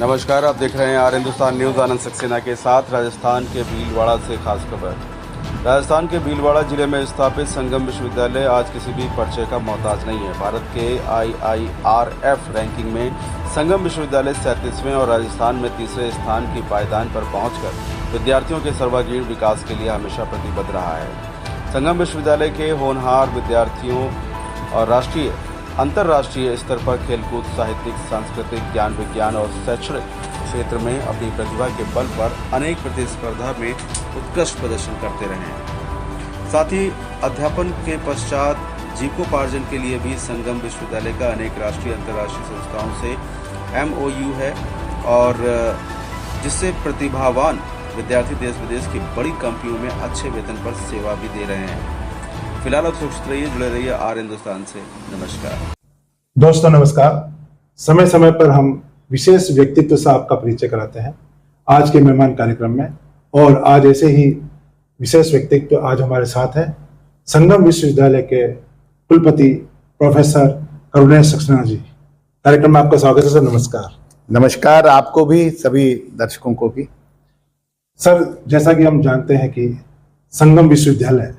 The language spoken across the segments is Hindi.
नमस्कार, आप देख रहे हैं आर हिंदुस्तान न्यूज़। आनंद सक्सेना के साथ। राजस्थान के भीलवाड़ा से खास खबर। राजस्थान के भीलवाड़ा जिले में स्थापित संगम विश्वविद्यालय आज किसी भी परिचय का मोहताज नहीं है। भारत के IIRF रैंकिंग में संगम विश्वविद्यालय 37वें और राजस्थान में तीसरे स्थान की पायदान पर पहुंचकर विद्यार्थियों के सर्वांगीण विकास के लिए हमेशा प्रतिबद्ध रहा है। संगम विश्वविद्यालय के होनहार विद्यार्थियों और राष्ट्रीय अंतर्राष्ट्रीय स्तर पर खेलकूद, साहित्यिक, सांस्कृतिक, ज्ञान विज्ञान और शैक्षणिक क्षेत्र में अपनी प्रतिभा के बल पर अनेक प्रतिस्पर्धा में उत्कृष्ट प्रदर्शन करते रहे हैं। साथ ही अध्यापन के पश्चात जीविकोपार्जन के लिए भी संगम विश्वविद्यालय का अनेक राष्ट्रीय अंतर्राष्ट्रीय संस्थाओं से MOU है और जिससे प्रतिभावान विद्यार्थी देश विदेश की बड़ी कंपनियों में अच्छे वेतन पर सेवा भी दे रहे हैं। फिलहाल आप सुरक्षित रहिए, जुड़े रहिए आर हिंदुस्तान से। नमस्कार दोस्तों, नमस्कार। समय समय पर हम विशेष व्यक्तित्व से आपका परिचय कराते हैं आज के मेहमान कार्यक्रम में, और आज ऐसे ही विशेष व्यक्तित्व आज हमारे साथ हैं संगम विश्वविद्यालय के कुलपति प्रोफेसर करुणेश सक्सेना जी। कार्यक्रम में आपका स्वागत है सर। नमस्कार। नमस्कार आपको भी, सभी दर्शकों को भी। सर, जैसा कि हम जानते हैं कि संगम विश्वविद्यालय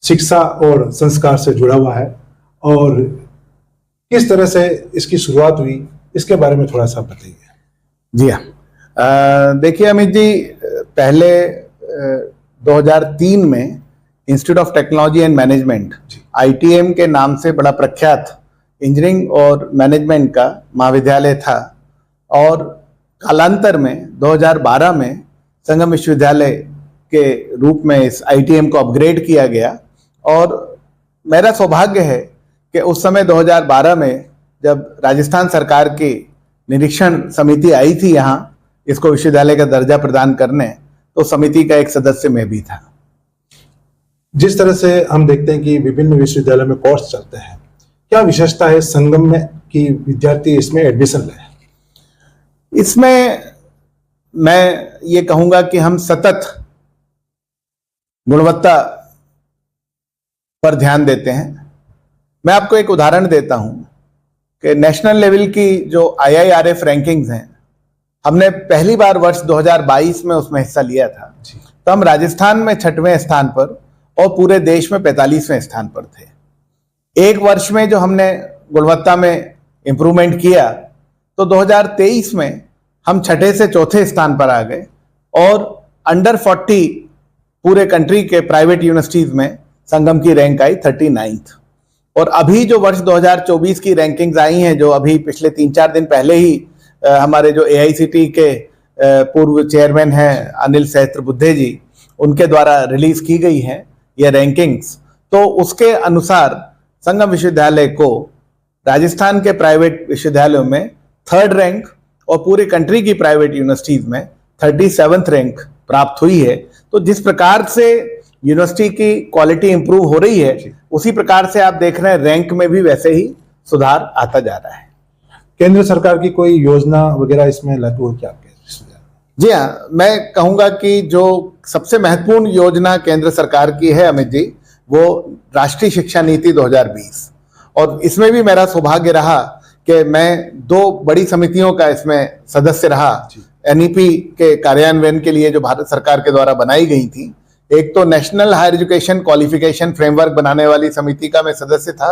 शिक्षा और संस्कार से जुड़ा हुआ है, और किस तरह से इसकी शुरुआत हुई इसके बारे में थोड़ा सा बताइए। जी हाँ, देखिए अमित जी, पहले 2003 में institute of technology and management ITM के नाम से बड़ा प्रख्यात इंजीनियरिंग और मैनेजमेंट का महाविद्यालय था, और कालांतर में 2012 में संगम विश्वविद्यालय के रूप में इस ITM को अपग्रेड किया गया। और मेरा सौभाग्य है कि उस समय 2012 में जब राजस्थान सरकार की निरीक्षण समिति आई थी यहाँ इसको विश्वविद्यालय का दर्जा प्रदान करने, तो समिति का एक सदस्य मैं भी था। जिस तरह से हम देखते हैं कि विभिन्न विश्वविद्यालयों में कोर्स चलते हैं, क्या विशेषता है संगम में कि विद्यार्थी इसमें एडमिशन ले? इसमें मैं ये कहूँगा कि हम सतत गुणवत्ता पर ध्यान देते हैं। मैं आपको एक उदाहरण देता हूं कि नेशनल लेवल की जो IIRF रैंकिंग्स हैं, हमने पहली बार वर्ष 2022 में उसमें हिस्सा लिया था। तो हम राजस्थान में 6वें स्थान पर और पूरे देश में 45वें स्थान पर थे। एक वर्ष में जो हमने गुणवत्ता में इंप्रूवमेंट किया, तो 2023 में हम 6 से 4 स्थान पर आ गए, और अंडर 40 पूरे कंट्री के प्राइवेट यूनिवर्सिटीज में संगम की रैंक आई 39th। और अभी जो वर्ष 2024 की रैंकिंग्स आई हैं, जो अभी पिछले 3-4 दिन पहले ही हमारे जो AICTE के पूर्व चेयरमैन हैं अनिल सहस्त्रबुद्धे जी, उनके द्वारा रिलीज की गई हैं ये रैंकिंग्स, तो उसके अनुसार संगम विश्वविद्यालय को राजस्थान के प्राइवेट विश्वविद्यालयों में 3rd रैंक और पूरी कंट्री की प्राइवेट यूनिवर्सिटीज में 37th रैंक प्राप्त हुई है। तो जिस प्रकार से यूनिवर्सिटी की क्वालिटी इंप्रूव हो रही है, उसी प्रकार से आप देख रहे हैं रैंक में भी वैसे ही सुधार आता जा रहा है। केंद्र सरकार की कोई योजना वगैरह इसमें लागू हो क्या आपके? जी हाँ, मैं कहूंगा कि जो सबसे महत्वपूर्ण योजना केंद्र सरकार की है अमित जी, वो राष्ट्रीय शिक्षा नीति 2020, और इसमें भी मेरा सौभाग्य रहा कि मैं 2 बड़ी समितियों का इसमें सदस्य रहा। NEP के कार्यान्वयन के लिए जो भारत सरकार के द्वारा बनाई गई थी, एक तो national higher education qualification framework बनाने वाली समिति का मैं सदस्य था।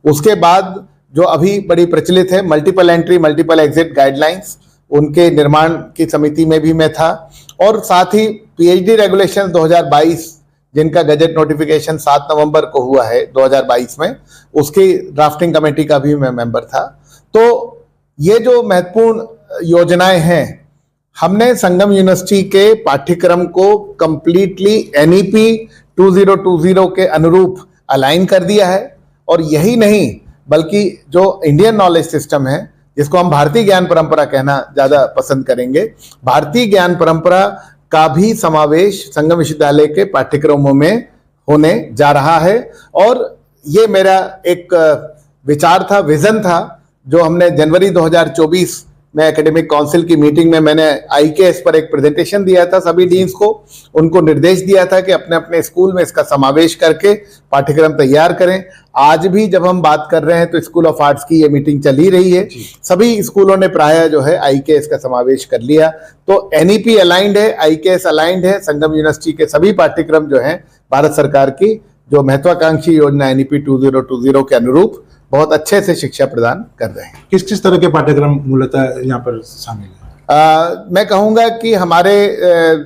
उसके बाद जो अभी बड़ी प्रचलित है multiple entry multiple exit guidelines, उनके निर्माण की समिति में भी मैं था। और साथ ही PhD रेगुलेशन 2022 जिनका गजट नोटिफिकेशन 7 नवंबर को हुआ है 2022 में, उसकी ड्राफ्टिंग कमेटी का भी मैं मेंबर था। तो ये जो महत्वपूर्ण योजनाएं हैं, हमने संगम यूनिवर्सिटी के पाठ्यक्रम को कंप्लीटली NEP 2020 के अनुरूप अलाइन कर दिया है। और यही नहीं, बल्कि जो इंडियन नॉलेज सिस्टम है, जिसको हम भारतीय ज्ञान परंपरा कहना ज्यादा पसंद करेंगे, भारतीय ज्ञान परंपरा का भी समावेश संगम विश्वविद्यालय के पाठ्यक्रमों में होने जा रहा है। और ये मेरा एक विचार था, विजन था, जो हमने जनवरी 2024 मैं एकेडमिक काउंसिल की मीटिंग में मैंने IKS पर एक प्रेजेंटेशन दिया था सभी डीन्स को, उनको निर्देश दिया था कि अपने अपने स्कूल में इसका समावेश करके पाठ्यक्रम तैयार करें। आज भी जब हम बात कर रहे हैं तो स्कूल ऑफ आर्ट्स की ये मीटिंग चल ही रही है, सभी स्कूलों ने प्रायः जो है IKS का समावेश कर लिया। तो NEP अलाइंड है, IKS अलाइंड है। संगम यूनिवर्सिटी के सभी पाठ्यक्रम जो हैं भारत सरकार की जो महत्वाकांक्षी योजना NEP 2020 के अनुरूप बहुत अच्छे से शिक्षा प्रदान कर रहे हैं। किस किस तरह के पाठ्यक्रम मूलतः यहाँ पर शामिल है? मैं कहूंगा कि हमारे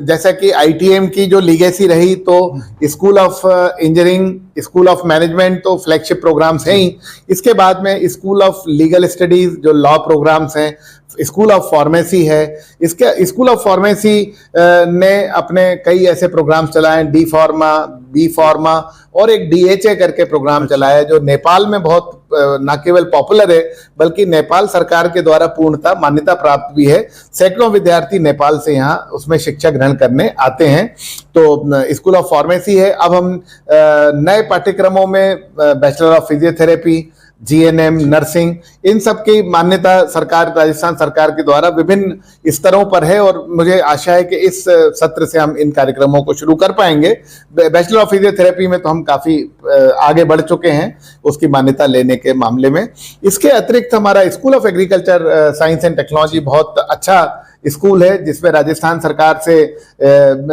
जैसा कि ITM की जो लीगेसी रही, तो school of engineering, school of management तो फ्लैगशिप प्रोग्राम्स हैं ही। इसके बाद में स्कूल ऑफ लीगल स्टडीज जो लॉ प्रोग्राम्स हैं, स्कूल ऑफ फार्मेसी है। इसके स्कूल ऑफ फार्मेसी ने अपने कई ऐसे प्रोग्राम्स चलाए, D फार्मा, B फार्मा और एक DHA करके प्रोग्राम चलाया जो नेपाल में बहुत न केवल पॉपुलर है बल्कि नेपाल सरकार के द्वारा पूर्णतः मान्यता प्राप्त भी है। सैकड़ों विद्यार्थी नेपाल से यहाँ उसमें शिक्षा ग्रहण करने आते हैं। तो स्कूल ऑफ फार्मेसी है। अब हम नए पाठ्यक्रमों में bachelor of physiotherapy, GNM, nursing, इन सब की मान्यता सरकार, राजस्थान सरकार के द्वारा विभिन्न स्तरों पर है और मुझे आशा है कि इस सत्र से हम इन कार्यक्रमों को शुरू कर पाएंगे। बैचलर ऑफ फिजियोथेरेपी में तो हम काफ़ी आगे बढ़ चुके हैं उसकी मान्यता लेने के मामले में। इसके अतिरिक्त हमारा school of agriculture science and technology बहुत अच्छा स्कूल है जिसमें राजस्थान सरकार से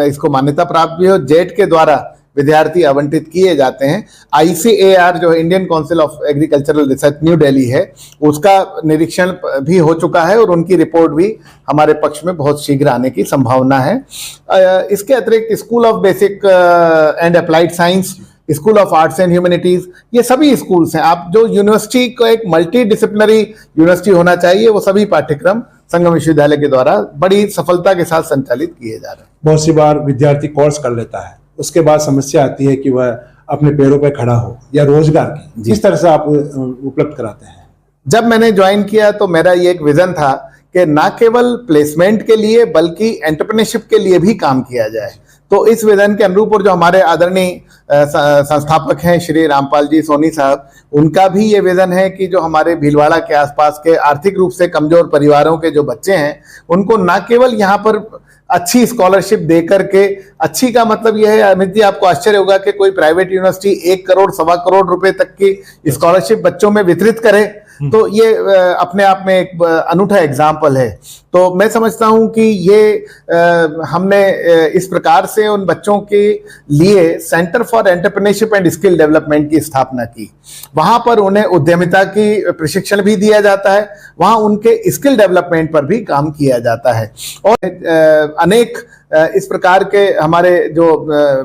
इसको मान्यता प्राप्त भी है। जेट के द्वारा विद्यार्थी आवंटित किए जाते हैं। ICAR जो Indian council of agricultural research new Delhi है, उसका निरीक्षण भी हो चुका है और उनकी रिपोर्ट भी हमारे पक्ष में बहुत शीघ्र आने की संभावना है। इसके अतिरिक्त school of basic and applied science, school of arts and humanities, ये सभी स्कूल्स हैं। आप जो यूनिवर्सिटी को एक मल्टी डिसिप्लिनरी यूनिवर्सिटी होना चाहिए, वो सभी पाठ्यक्रम संगम विश्वविद्यालय के द्वारा बड़ी सफलता के साथ संचालित किए जा रहे हैं। बहुत सी बार विद्यार्थी कोर्स कर लेता है, उसके बाद समस्या आती है कि वह अपने पैरों पर खड़ा हो या रोजगार की, किस तरह से आप उपलब्ध कराते हैं? जब मैंने ज्वाइन किया तो मेरा ये एक विजन था कि ना केवल प्लेसमेंट के लिए बल्कि एंटरप्रेन्योरशिप के लिए भी काम किया जाए। तो इस विजन के अनुरूप और जो हमारे आदरणीय संस्थापक हैं श्री रामपाल जी सोनी साहब, उनका भी ये विजन है कि जो हमारे भीलवाड़ा के आसपास के आर्थिक रूप से कमजोर परिवारों के जो बच्चे हैं उनको ना केवल यहाँ पर अच्छी स्कॉलरशिप दे करके, अच्छी का मतलब यह है अमित जी, आपको आश्चर्य होगा कि कोई प्राइवेट यूनिवर्सिटी 1 करोड़, 1.25 करोड़ रुपए तक की स्कॉलरशिप बच्चों में वितरित करे, तो ये अपने आप में एक अनूठा एग्जाम्पल है। तो मैं समझता हूं कि ये हमने इस प्रकार से उन बच्चों के लिए centre for entrepreneurship and skill development की स्थापना की। वहां पर उन्हें उद्यमिता की प्रशिक्षण भी दिया जाता है, वहां उनके स्किल डेवलपमेंट पर भी काम किया जाता है। और अनेक इस प्रकार के हमारे जो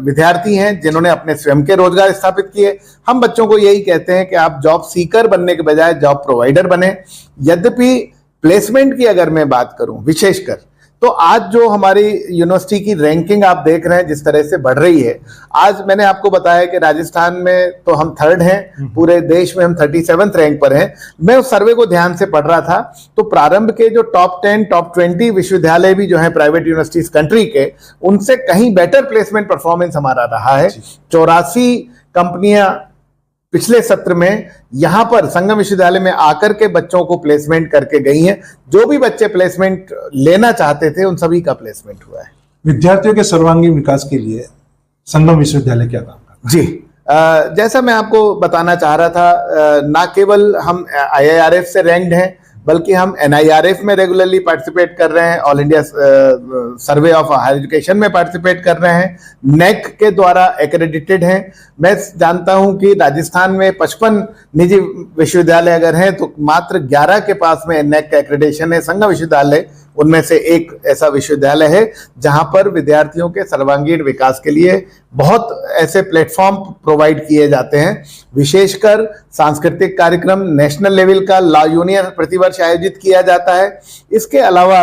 विद्यार्थी हैं जिन्होंने अपने स्वयं के रोजगार स्थापित किए। हम बच्चों को यही कहते हैं कि आप जॉब सीकर बनने के बजाय जॉब प्रोवाइडर बने। यद्यपि प्लेसमेंट की अगर मैं बात करूं विशेषकर, तो आज जो हमारी यूनिवर्सिटी की रैंकिंग आप देख रहे हैं जिस तरह से बढ़ रही है, आज मैंने आपको बताया कि राजस्थान में तो हम 3rd हैं, पूरे देश में हम 37th रैंक पर हैं। मैं उस सर्वे को ध्यान से पढ़ रहा था तो प्रारंभ के जो टॉप 10, टॉप 20 विश्वविद्यालय भी जो हैं प्राइवेट यूनिवर्सिटीज कंट्री के, उनसे कहीं बेटर प्लेसमेंट परफॉर्मेंस हमारा रहा है। 84 कंपनियां पिछले सत्र में यहां पर संगम विश्वविद्यालय में आकर के बच्चों को प्लेसमेंट करके गई हैं। जो भी बच्चे प्लेसमेंट लेना चाहते थे उन सभी का प्लेसमेंट हुआ है। विद्यार्थियों के सर्वांगीण विकास के लिए संगम विश्वविद्यालय क्या काम करता है? जी, जैसा मैं आपको बताना चाह रहा था, ना केवल हम IIRF से रैंक्ड हैं बल्कि हम NIRF में रेगुलरली पार्टिसिपेट कर रहे हैं, all India survey of higher education में पार्टिसिपेट कर रहे हैं, NAAC के द्वारा एक्रेडिटेड हैं। मैं जानता हूं कि राजस्थान में 55 निजी विश्वविद्यालय अगर हैं तो मात्र 11 के पास में NAAC का एक्रेडिटेशन है। संगम विश्वविद्यालय उनमें से एक ऐसा विश्वविद्यालय है जहां पर विद्यार्थियों के सर्वांगीण विकास के लिए बहुत ऐसे प्लेटफॉर्म प्रोवाइड किए जाते हैं। विशेषकर सांस्कृतिक कार्यक्रम नेशनल लेवल का लॉ यूनियन प्रतिवर्ष आयोजित किया जाता है। इसके अलावा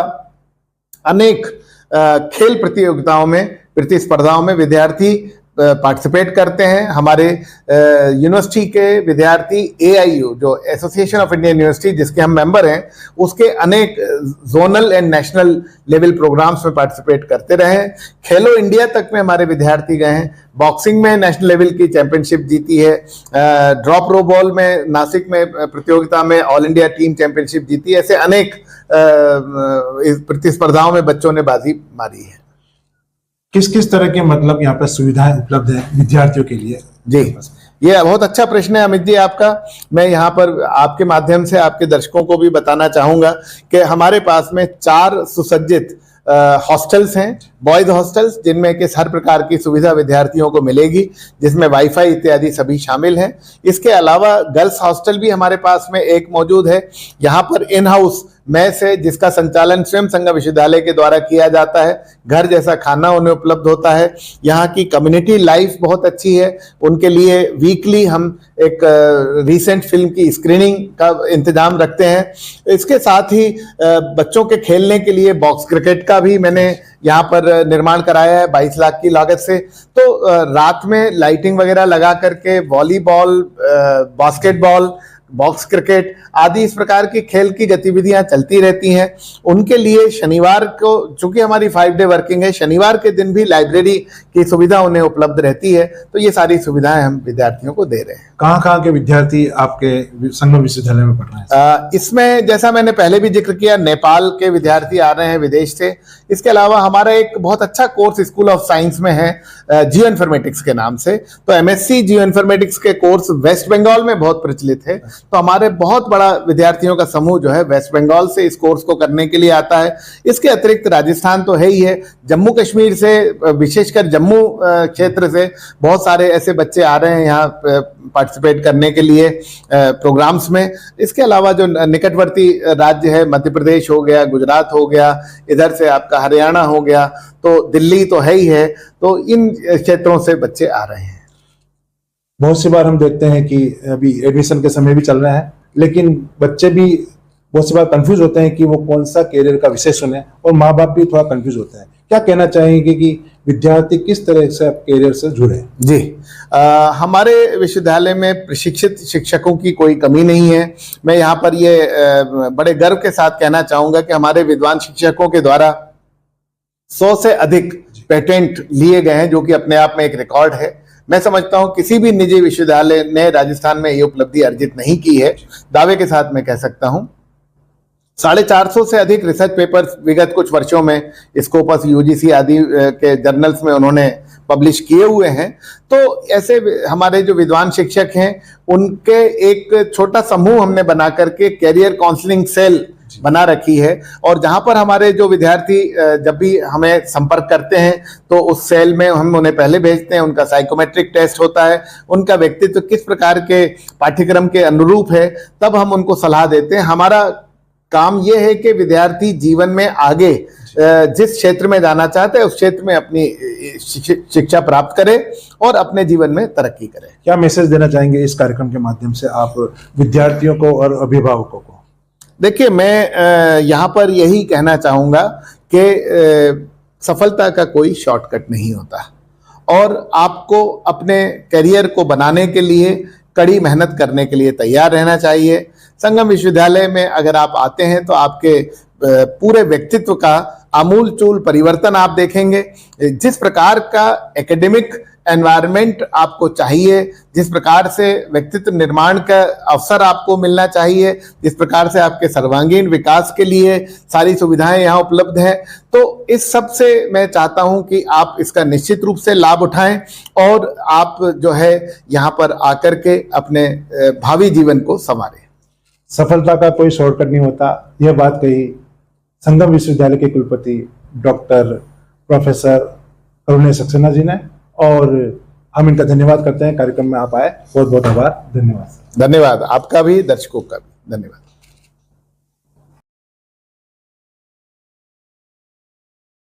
अनेक खेल प्रतियोगिताओं में, प्रतिस्पर्धाओं में विद्यार्थी पार्टिसिपेट करते हैं। हमारे यूनिवर्सिटी के विद्यार्थी AIU, जो एसोसिएशन ऑफ इंडियन यूनिवर्सिटी, जिसके हम मेंबर हैं, उसके अनेक zonal and national level programmes में पार्टिसिपेट करते रहे हैं। खेलो इंडिया तक में हमारे विद्यार्थी गए हैं। बॉक्सिंग में नेशनल लेवल की चैंपियनशिप जीती है। ड्रॉप रो बॉल में नासिक में प्रतियोगिता में ऑल इंडिया टीम चैंपियनशिप जीती है। ऐसे अनेक प्रतिस्पर्धाओं में बच्चों ने बाजी मारी है। किस किस तरह के मतलब यहाँ पर सुविधाएं उपलब्ध है विद्यार्थियों के लिए? जी, ये बहुत अच्छा प्रश्न है अमित जी आपका। मैं यहाँ पर आपके माध्यम से आपके दर्शकों को भी बताना चाहूंगा कि हमारे पास में 4 सुसज्जित हॉस्टल्स हैं, बॉयज हॉस्टल्स, जिनमें कि हर प्रकार की सुविधा विद्यार्थियों को मिलेगी, जिसमें वाईफाई इत्यादि सभी शामिल हैं। इसके अलावा गर्ल्स हॉस्टल भी हमारे पास में एक मौजूद है। यहाँ पर इन हाउस मेस है, जिसका संचालन स्वयं संगम विश्वविद्यालय के द्वारा किया जाता है। घर जैसा खाना उन्हें उपलब्ध होता है। यहाँ की कम्युनिटी लाइफ बहुत अच्छी है। उनके लिए वीकली हम एक रीसेंट फिल्म की स्क्रीनिंग का इंतजाम रखते हैं। इसके साथ ही बच्चों के खेलने के लिए बॉक्स क्रिकेट का भी मैंने यहाँ पर निर्माण कराया है 22 लाख की लागत से। तो रात में लाइटिंग वगैरह लगा करके वॉलीबॉल, बास्केटबॉल, बॉक्स क्रिकेट आदि इस प्रकार की खेल की गतिविधियां चलती रहती हैं। उनके लिए शनिवार को, चूंकि हमारी 5 डे वर्किंग है, शनिवार के दिन भी लाइब्रेरी की सुविधा उन्हें उपलब्ध रहती है। तो ये सारी सुविधाएं हम विद्यार्थियों को दे रहे हैं। कहाँ के विद्यार्थी आपके संगम विश्वविद्यालय में पढ़ रहे हैं? इसमें जैसा मैंने पहले भी जिक्र किया, नेपाल के विद्यार्थी आ रहे हैं विदेश से। इसके अलावा हमारा एक बहुत अच्छा कोर्स स्कूल ऑफ साइंस में है, जियो इन्फॉर्मेटिक्स के नाम से। तो MSc जियो इन्फॉर्मेटिक्स के कोर्स वेस्ट बंगाल में बहुत प्रचलित है। तो हमारे बहुत बड़ा विद्यार्थियों का समूह जो है वेस्ट बंगाल से इस कोर्स को करने के लिए आता है। इसके अतिरिक्त राजस्थान तो है ही है, जम्मू कश्मीर से, विशेषकर जम्मू क्षेत्र से बहुत सारे ऐसे बच्चे आ रहे हैं यहाँ पार्टिसिपेट करने के लिए प्रोग्राम्स में। इसके अलावा जो निकटवर्ती राज्य है, मध्य प्रदेश हो गया, गुजरात हो गया, इधर से आपका हरियाणा हो गया, तो दिल्ली तो है ही है। तो इन क्षेत्रों से बच्चे आ रहे हैं। बहुत सी बार हम देखते हैं कि अभी एडमिशन के समय भी चल रहा है, लेकिन बच्चे भी बहुत सी बार कंफ्यूज होते हैं कि वो कौन सा कैरियर का विषय चुने, और माँ बाप भी थोड़ा कंफ्यूज होते हैं। क्या कहना चाहेंगे कि विद्यार्थी किस तरह से कैरियर से जुड़े? जी, हमारे विश्वविद्यालय में प्रशिक्षित शिक्षकों की कोई कमी नहीं है। मैं यहाँ पर ये बड़े गर्व के साथ कहना चाहूंगा कि हमारे विद्वान शिक्षकों के द्वारा 100 से अधिक पेटेंट लिए गए हैं, जो कि अपने आप में एक रिकॉर्ड है। मैं समझता हूं किसी भी निजी विश्वविद्यालय ने राजस्थान में ये उपलब्धि अर्जित नहीं की है। दावे के साथ मैं कह सकता हूं 450 से अधिक रिसर्च पेपर्स विगत कुछ वर्षों में स्कोपस, UGC आदि के जर्नल्स में उन्होंने पब्लिश किए हुए हैं। तो ऐसे हमारे जो विद्वान शिक्षक हैं, उनके एक छोटा समूह हमने बना करके कैरियर काउंसलिंग सेल बना रखी है। और जहां पर हमारे जो विद्यार्थी जब भी हमें संपर्क करते हैं, तो उस सेल में हम उन्हें पहले भेजते हैं। उनका साइकोमेट्रिक टेस्ट होता है, उनका व्यक्तित्व किस प्रकार के पाठ्यक्रम के अनुरूप है, तब हम उनको सलाह देते हैं। हमारा काम यह है कि विद्यार्थी जीवन में आगे जिस क्षेत्र में जाना चाहते हैं, उस क्षेत्र में अपनी शिक्षा प्राप्त करे और अपने जीवन में तरक्की करे। क्या मैसेज देना चाहेंगे इस कार्यक्रम के माध्यम से आप विद्यार्थियों को और अभिभावकों को? देखिए, मैं यहाँ पर यही कहना चाहूँगा कि सफलता का कोई शॉर्टकट नहीं होता, और आपको अपने करियर को बनाने के लिए कड़ी मेहनत करने के लिए तैयार रहना चाहिए। संगम विश्वविद्यालय में अगर आप आते हैं तो आपके पूरे व्यक्तित्व का आमूल-चूल परिवर्तन आप देखेंगे। जिस प्रकार का एकेडमिक एनवायरनमेंट आपको चाहिए, जिस प्रकार से व्यक्तित्व निर्माण का अवसर आपको मिलना चाहिए, जिस प्रकार से आपके सर्वांगीण विकास के लिए सारी सुविधाएं यहाँ उपलब्ध हैं, तो इस सब से मैं चाहता हूं कि आप इसका निश्चित रूप से लाभ उठाएं और आप जो है यहाँ पर आकर के अपने भावी जीवन को संवारें। सफलता का कोई शॉर्टकट नहीं होता, यह बात कही संगम विश्वविद्यालय के कुलपति डॉक्टर प्रोफेसर करुणेश सक्सेना जी ने, और हम इनका धन्यवाद करते हैं। कार्यक्रम में आप आए, बहुत बहुत आभार। धन्यवाद। धन्यवाद आपका भी, दर्शकों का भी धन्यवाद।